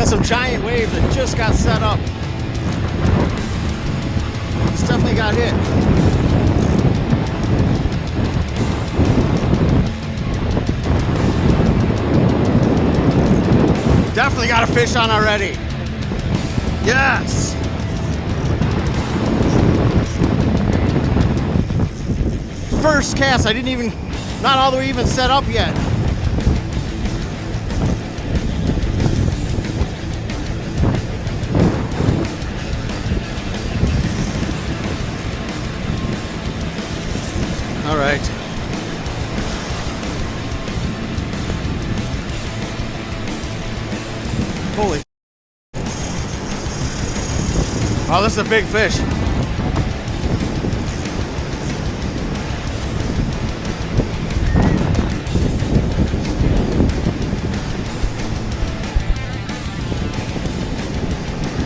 Got some giant waves that just got set up. This definitely got hit. Definitely got a fish on already. Yes. First cast, I didn't even, not all the way even set up yet. All right. Holy. Oh, this is a big fish.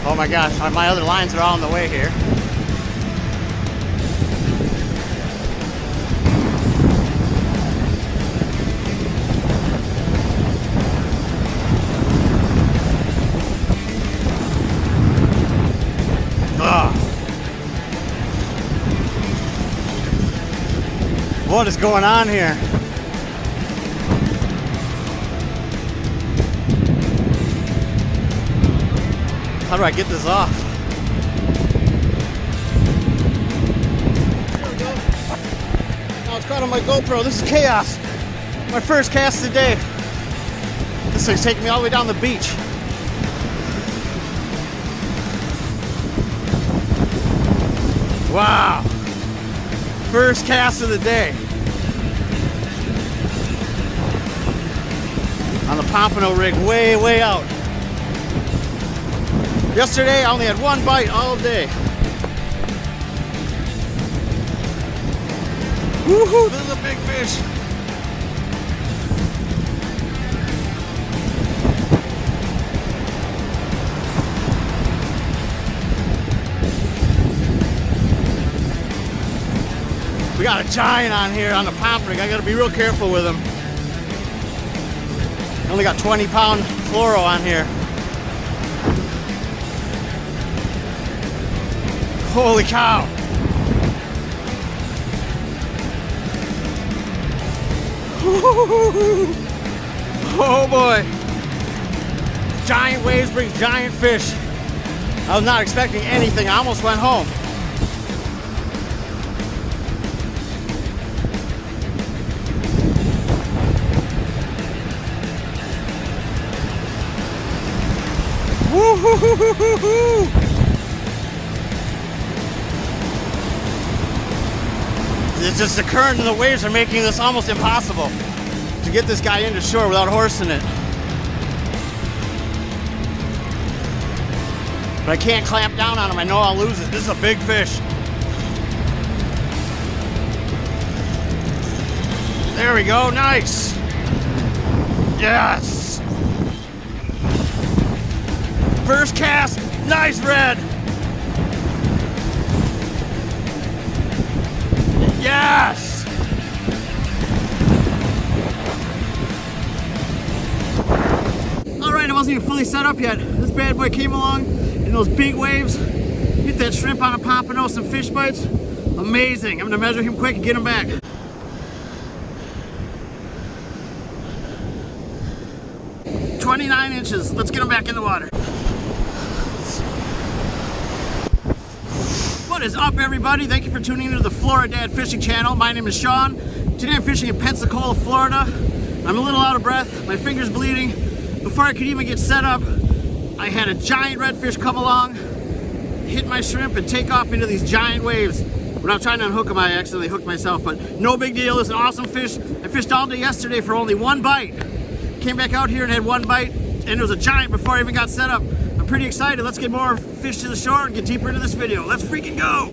Oh my gosh, my other lines are all on the way here. What is going on here? How do I get this off? There we go. Now it's caught on my GoPro. This is chaos. My first cast today. This thing's taking me all the way down the beach. Wow. First cast of the day. On the pompano rig, way out. Yesterday I only had one bite all day. Woohoo, this is a big fish. We got a giant on here on the pomp rig. I gotta be real careful with him. Only got 20-pound fluoro on here. Holy cow. Oh boy. Giant waves bring giant fish. I was not expecting anything. I almost went home. Woo-hoo-hoo-hoo-hoo-hoo! It's just the current and the waves are making this almost impossible to get this guy into shore without horsing it. But I can't clamp down on him. I know I'll lose it. This is a big fish. There we go. Nice. Yes. First cast, nice red. Yes. All right, I wasn't even fully set up yet. This bad boy came along in those big waves, hit that shrimp on a pompano, some fish bites. Amazing. I'm gonna measure him quick and get him back. $29 inches. Let's get him back in the water. What is up, everybody? Thank you for tuning into the Florida Fishing Channel. My name is Sean. Today I'm fishing in Pensacola, Florida. I'm a little out of breath. My finger's bleeding. Before I could even get set up, I had a giant redfish come along, hit my shrimp, and take off into these giant waves. When I was trying to unhook them, I accidentally hooked myself, but no big deal. It's an awesome fish. I fished all day yesterday for only one bite. Came back out here and had one bite, and it was a giant before I even got set up. I'm pretty excited. Let's get more fish to the shore and get deeper into this video. Let's freaking go!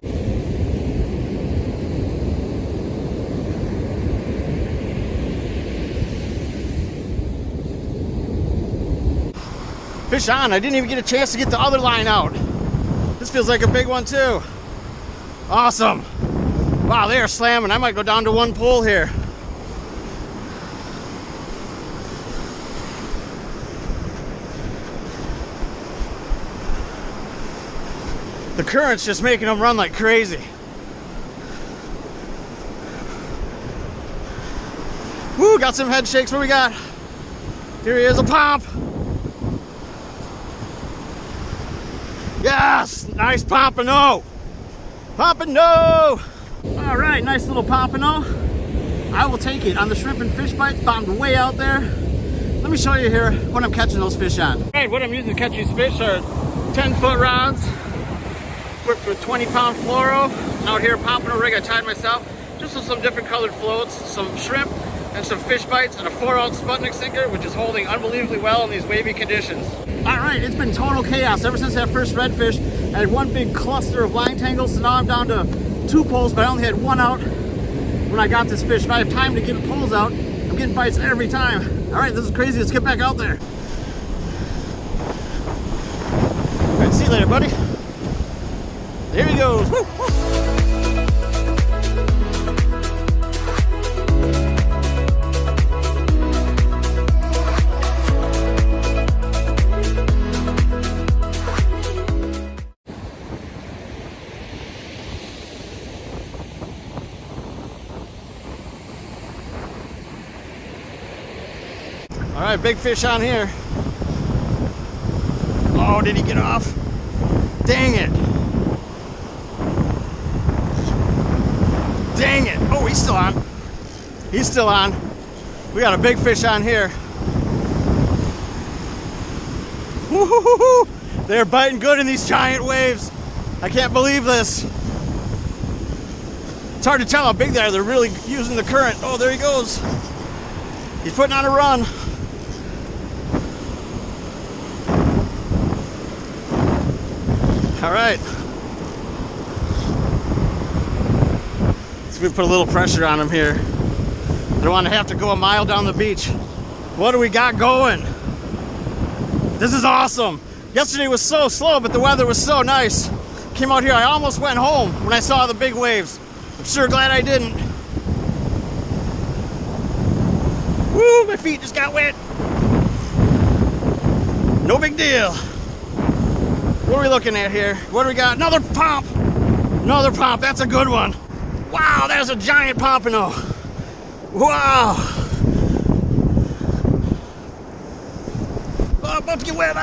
Fish on. I didn't even get a chance to get the other line out. This feels like a big one too. Awesome. Wow, they are slamming. I might go down to one pull here. The current's just making them run like crazy. Woo, got some head shakes. What we got? Here he is, a pomp. Yes, nice pompano. Pompano. All right, nice little pompano. I will take it on the shrimp and fish bites bound way out there. Let me show you here what I'm catching those fish on. All right, what I'm using to catch these fish are 10-foot rods, equipped with 20-pound fluoro. And out here, pompano rig I tied myself, just with some different colored floats, some shrimp, and some fish bites, and a 4-ounce Sputnik sinker, which is holding unbelievably well in these wavy conditions. All right, it's been total chaos ever since that first redfish. I had one big cluster of line tangles, so now I'm down to 2 poles, but I only had 1 out when I got this fish. If I have time to get the poles out, I'm getting bites every time. All right, this is crazy. Let's get back out there. All right, see you later, buddy. There he goes. Woo, woo. All right, big fish on here. Oh, did he get off? Dang it. Dang it. Oh, he's still on. He's still on. We got a big fish on here. Woo-hoo-hoo-hoo. They're biting good in these giant waves. I can't believe this. It's hard to tell how big they are. They're really using the current. Oh, there he goes. He's putting on a run. All right. So we put a little pressure on him here. I don't want to have to go a mile down the beach. What do we got going? This is awesome. Yesterday was so slow, but the weather was so nice. Came out here, I almost went home when I saw the big waves. I'm sure glad I didn't. Woo, my feet just got wet. No big deal. What are we looking at here? What do we got? Another pomp. Another pomp. That's a good one. Wow, there's a giant pompano. Wow. Oh, about to get wet.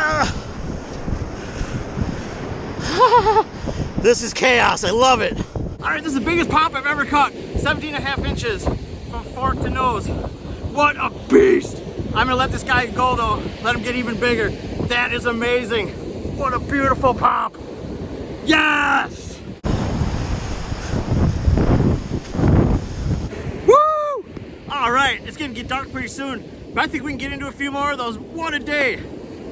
This is chaos. I love it. All right, this is the biggest pomp I've ever caught. 17.5 inches from fork to nose. What a beast. I'm gonna let this guy go though. Let him get even bigger. That is amazing. What a beautiful pomp. Yes! Woo! All right, it's gonna get dark pretty soon, but I think we can get into a few more of those. What a day.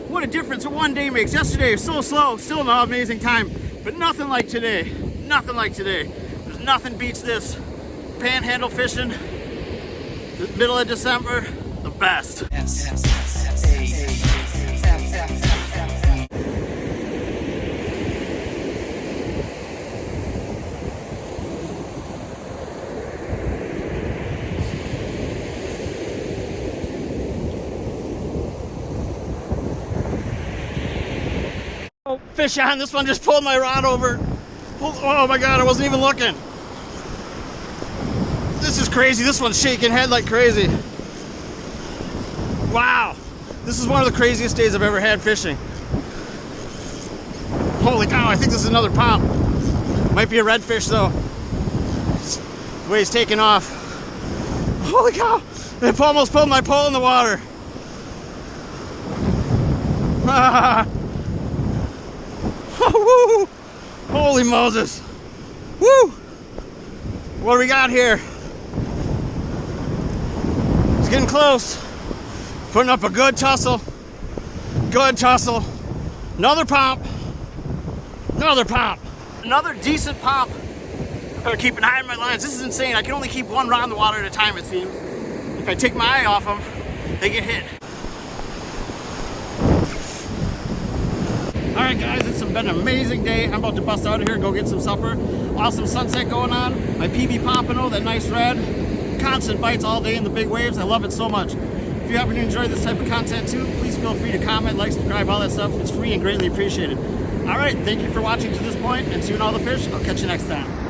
What a difference one day makes. Yesterday was so slow, still an amazing time, but nothing like today. Nothing like today. There's nothing beats this. Panhandle fishing, the middle of December, the best. Oh, fish on. This one just pulled my rod over. Oh my God, I wasn't even looking. This is crazy. This one's shaking head like crazy. Wow. This is one of the craziest days I've ever had fishing. Holy cow, I think this is another pomp. Might be a redfish though. The way he's taking off. Holy cow, it almost pulled my pole in the water. Woo! Holy Moses. Woo! What do we got here? It's getting close. Putting up a good tussle. Good tussle. Another pomp. Another pomp. Another decent pomp. I'm gonna keep an eye on my lines. This is insane. I can only keep one rod in the water at a time, it seems. If I take my eye off them, they get hit. All right, guys, it's been an amazing day. I'm about to bust out of here and go get some supper. Awesome sunset going on. My PB Pompano, that nice red. Constant bites all day in the big waves. I love it so much. If you happen to enjoy this type of content too, please feel free to comment, like, subscribe, all that stuff. It's free and greatly appreciated. All right, thank you for watching to this point and seeing all the fish. I'll catch you next time.